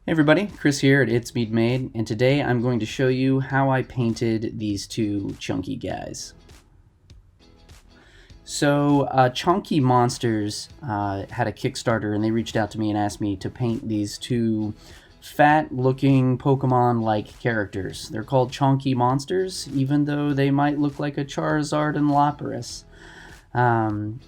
Hey everybody, Chris here at It's Mead Made, and today I'm going to show you how I painted these two chunky guys. So, Chonky Monsters had a Kickstarter, and they reached out to me and asked me to paint these two fat-looking Pokemon-like characters. They're called Chonky Monsters, even though they might look like a Charizard and Lapras.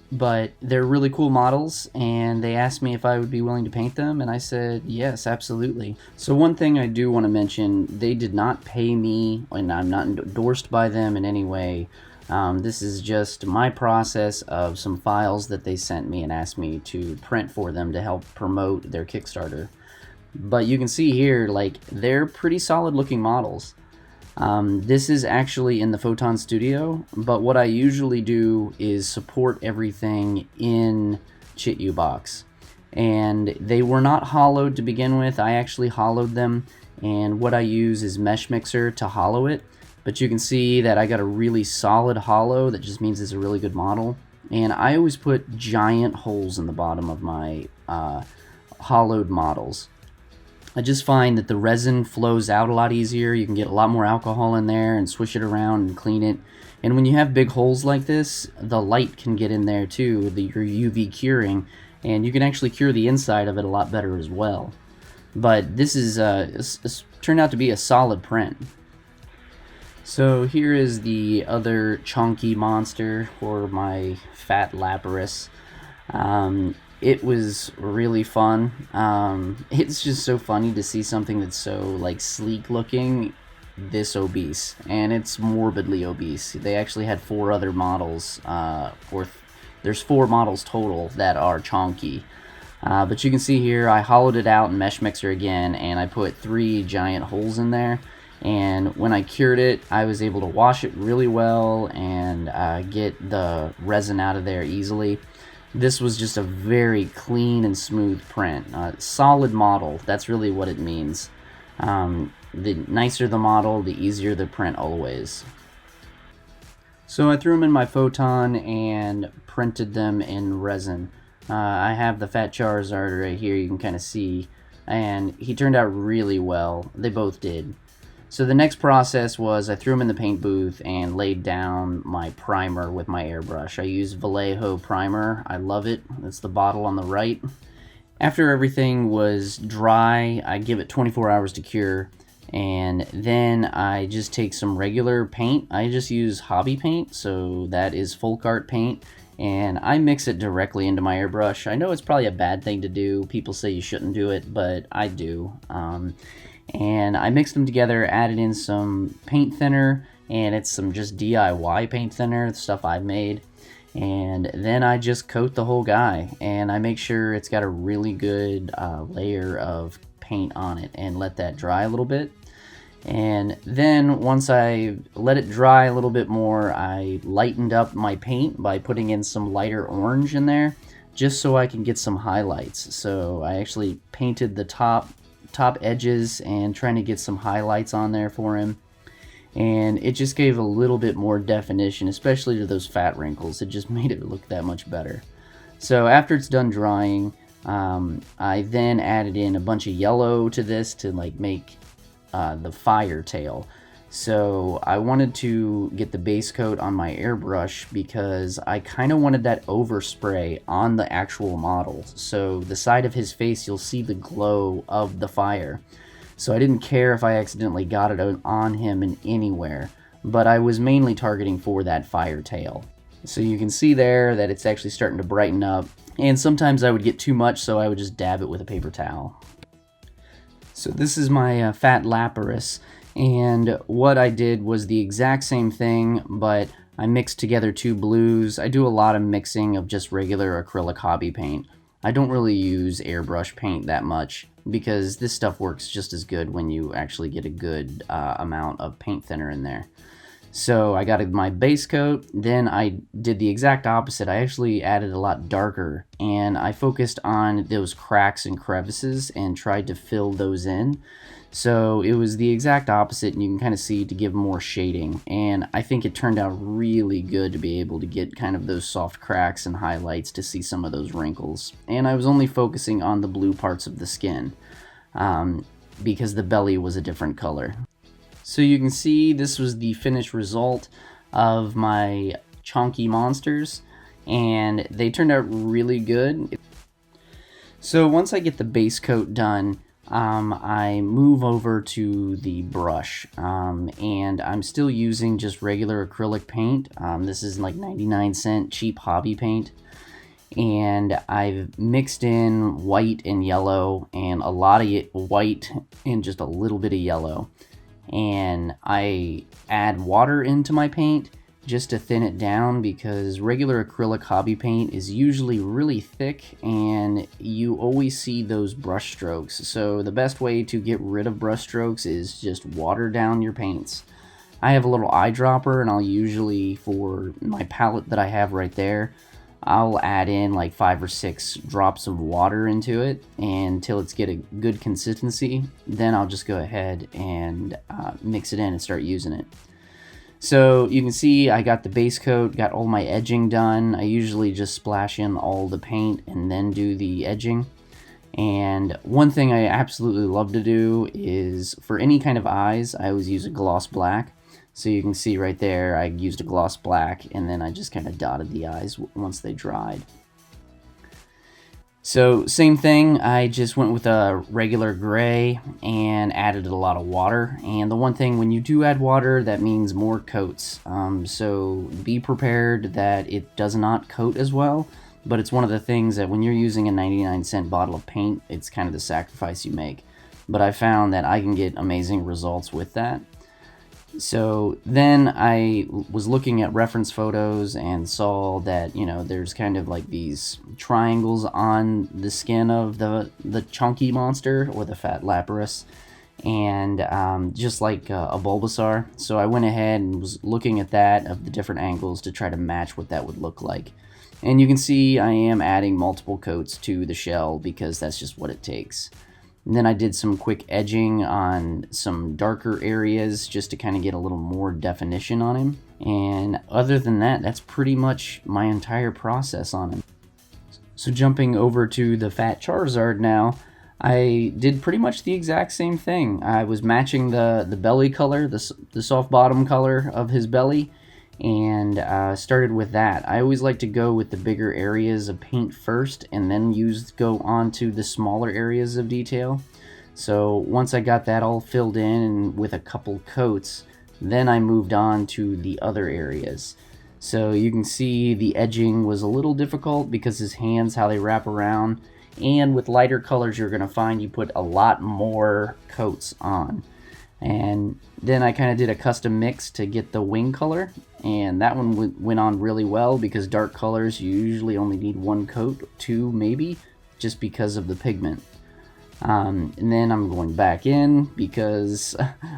But they're really cool models, and they asked me if I would be willing to paint them, and I said yes, absolutely. So one thing I do want to mention, they did not pay me, and I'm not endorsed by them in any way. This is just my process of some files that they sent me and asked me to print for them to help promote their Kickstarter. But you can see here, like, they're pretty solid looking models. This is actually in the Photon Studio, but what I usually do is support everything in ChitUbox. And they were not hollowed to begin with. I actually hollowed them, and what I use is Mesh Mixer to hollow it. But you can see that I got a really solid hollow. That just means it's a really good model. And I always put giant holes in the bottom of my hollowed models. I just find that the resin flows out a lot easier. You can get a lot more alcohol in there and swish it around and clean it. And when you have big holes like this, the light can get in there too, your UV curing, and you can actually cure the inside of it a lot better as well. But this is turned out to be a solid print. So here is the other chunky monster, or my fat Lapras. It was really fun. It's just so funny to see something that's so like sleek looking this obese, and it's morbidly obese. They actually had 4 other models, there's 4 models total that are chonky. But you can see here I hollowed it out in Mesh Mixer again, and I put 3 giant holes in there. And when I cured it, I was able to wash it really well and get the resin out of there easily. This was just a very clean and smooth print. Solid model, that's really what it means. The nicer the model, the easier the print always. So I threw them in my Photon and printed them in resin. I have the Fat Charizard right here, you can kind of see. And he turned out really well. They both did. So the next process was I threw them in the paint booth and laid down my primer with my airbrush. I use Vallejo primer. I love it. That's the bottle on the right. After everything was dry, I give it 24 hours to cure, and then I just take some regular paint. I just use hobby paint, so that is full cart paint, and I mix it directly into my airbrush. I know it's probably a bad thing to do. People say you shouldn't do it, but I do. And I mixed them together, added in some paint thinner, and it's some just DIY paint thinner, the stuff I've made. And then I just coat the whole guy, and I make sure it's got a really good layer of paint on it, and let that dry a little bit. And then once I let it dry a little bit more, I lightened up my paint by putting in some lighter orange in there, just so I can get some highlights. So I actually painted the top edges and trying to get some highlights on there for him, and it just gave a little bit more definition, especially to those fat wrinkles. It just made it look that much better. So after it's done drying, I then added in a bunch of yellow to this to like make the fire tail. So I wanted to get the base coat on my airbrush because I kind of wanted that overspray on the actual model. So the side of his face, you'll see the glow of the fire. So I didn't care if I accidentally got it on him in anywhere, but I was mainly targeting for that fire tail. So you can see there that it's actually starting to brighten up, and sometimes I would get too much, so I would just dab it with a paper towel. So this is my fat Lapras. And what I did was the exact same thing, but I mixed together 2 blues. I do a lot of mixing of just regular acrylic hobby paint. I don't really use airbrush paint that much because this stuff works just as good when you actually get a good amount of paint thinner in there. So I got my base coat, then I did the exact opposite. I actually added a lot darker, and I focused on those cracks and crevices and tried to fill those in. So it was the exact opposite, and you can kind of see to give more shading, and I think it turned out really good to be able to get kind of those soft cracks and highlights to see some of those wrinkles. And I was only focusing on the blue parts of the skin. because the belly was a different color. So you can see this was the finished result of my Chonky Monsters, and they turned out really good. So once I get the base coat done, I move over to the brush, and I'm still using just regular acrylic paint. This is like 99-cent cheap hobby paint, and I've mixed in white and yellow, and a lot of white and just a little bit of yellow, and I add water into my paint just to thin it down, because regular acrylic hobby paint is usually really thick and you always see those brush strokes. So the best way to get rid of brush strokes is just water down your paints. I have a little eyedropper, and I'll usually, for my palette that I have right there, I'll add in like 5 or 6 drops of water into it until it's get a good consistency. Then I'll just go ahead and mix it in and start using it. So you can see I got the base coat, got all my edging done. I usually just splash in all the paint and then do the edging. And one thing I absolutely love to do is, for any kind of eyes, I always use a gloss black. So you can see right there, I used a gloss black, and then I just kind of dotted the eyes once they dried. So same thing, I just went with a regular gray and added a lot of water. And the one thing, when you do add water, that means more coats. So be prepared that it does not coat as well, but it's one of the things that when you're using a 99-cent bottle of paint, it's kind of the sacrifice you make. But I found that I can get amazing results with that. So then I was looking at reference photos and saw that, you know, there's kind of like these triangles on the skin of the chunky monster, or the fat Lapras, and just like a Bulbasaur. So I went ahead and was looking at that, of the different angles, to try to match what that would look like. And you can see I am adding multiple coats to the shell, because that's just what it takes. And then I did some quick edging on some darker areas just to kind of get a little more definition on him. And other than that, that's pretty much my entire process on him. So jumping over to the fat Charizard now, I did pretty much the exact same thing. I was matching the belly color, the soft bottom color of his belly, and started with that. I always like to go with the bigger areas of paint first, and then go on to the smaller areas of detail. So once I got that all filled in and with a couple coats, then I moved on to the other areas. So you can see the edging was a little difficult because his hands, how they wrap around, and with lighter colors you're going to find you put a lot more coats on. And then I kind of did a custom mix to get the wing color, and that one went on really well, because dark colors you usually only need 1 coat, 2 maybe, just because of the pigment. And then I'm going back in, because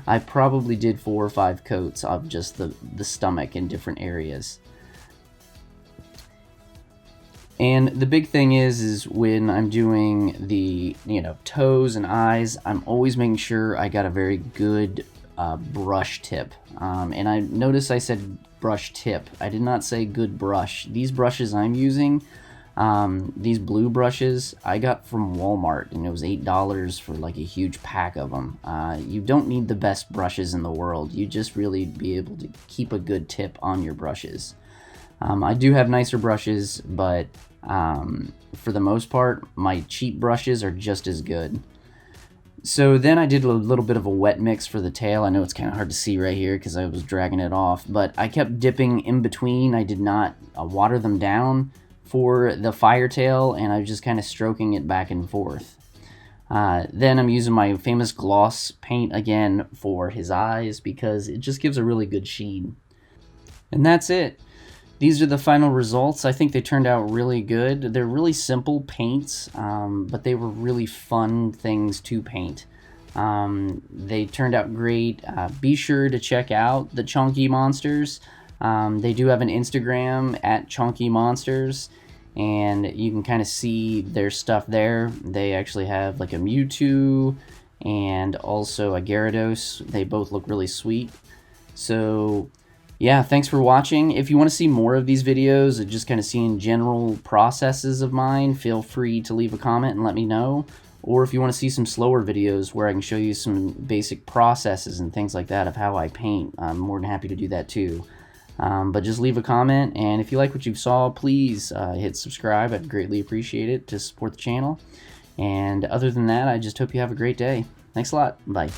I probably did 4 or 5 coats of just the stomach in different areas. And the big thing is when I'm doing the, toes and eyes, I'm always making sure I got a very good brush tip. And I notice I said brush tip. I did not say good brush. These brushes I'm using, these blue brushes, I got from Walmart, and it was $8 for like a huge pack of them. You don't need the best brushes in the world. You just really be able to keep a good tip on your brushes. I do have nicer brushes, but for the most part, my cheap brushes are just as good. So then I did a little bit of a wet mix for the tail. I know it's kind of hard to see right here because I was dragging it off, but I kept dipping in between. I did not water them down for the fire tail, and I was just kind of stroking it back and forth. Then I'm using my famous gloss paint again for his eyes, because it just gives a really good sheen. And that's it. These are the final results. I think they turned out really good. They're really simple paints, but they were really fun things to paint. They turned out great. Be sure to check out the Chonky Monsters. They do have an Instagram at Chonky Monsters, and you can kind of see their stuff there. They actually have like a Mewtwo and also a Gyarados. They both look really sweet. So yeah, thanks for watching. If you want to see more of these videos, and just kind of seeing general processes of mine, feel free to leave a comment and let me know. Or if you want to see some slower videos where I can show you some basic processes and things like that of how I paint, I'm more than happy to do that too. But just leave a comment, and if you like what you saw, please hit subscribe. I'd greatly appreciate it to support the channel. And other than that, I just hope you have a great day. Thanks a lot. Bye.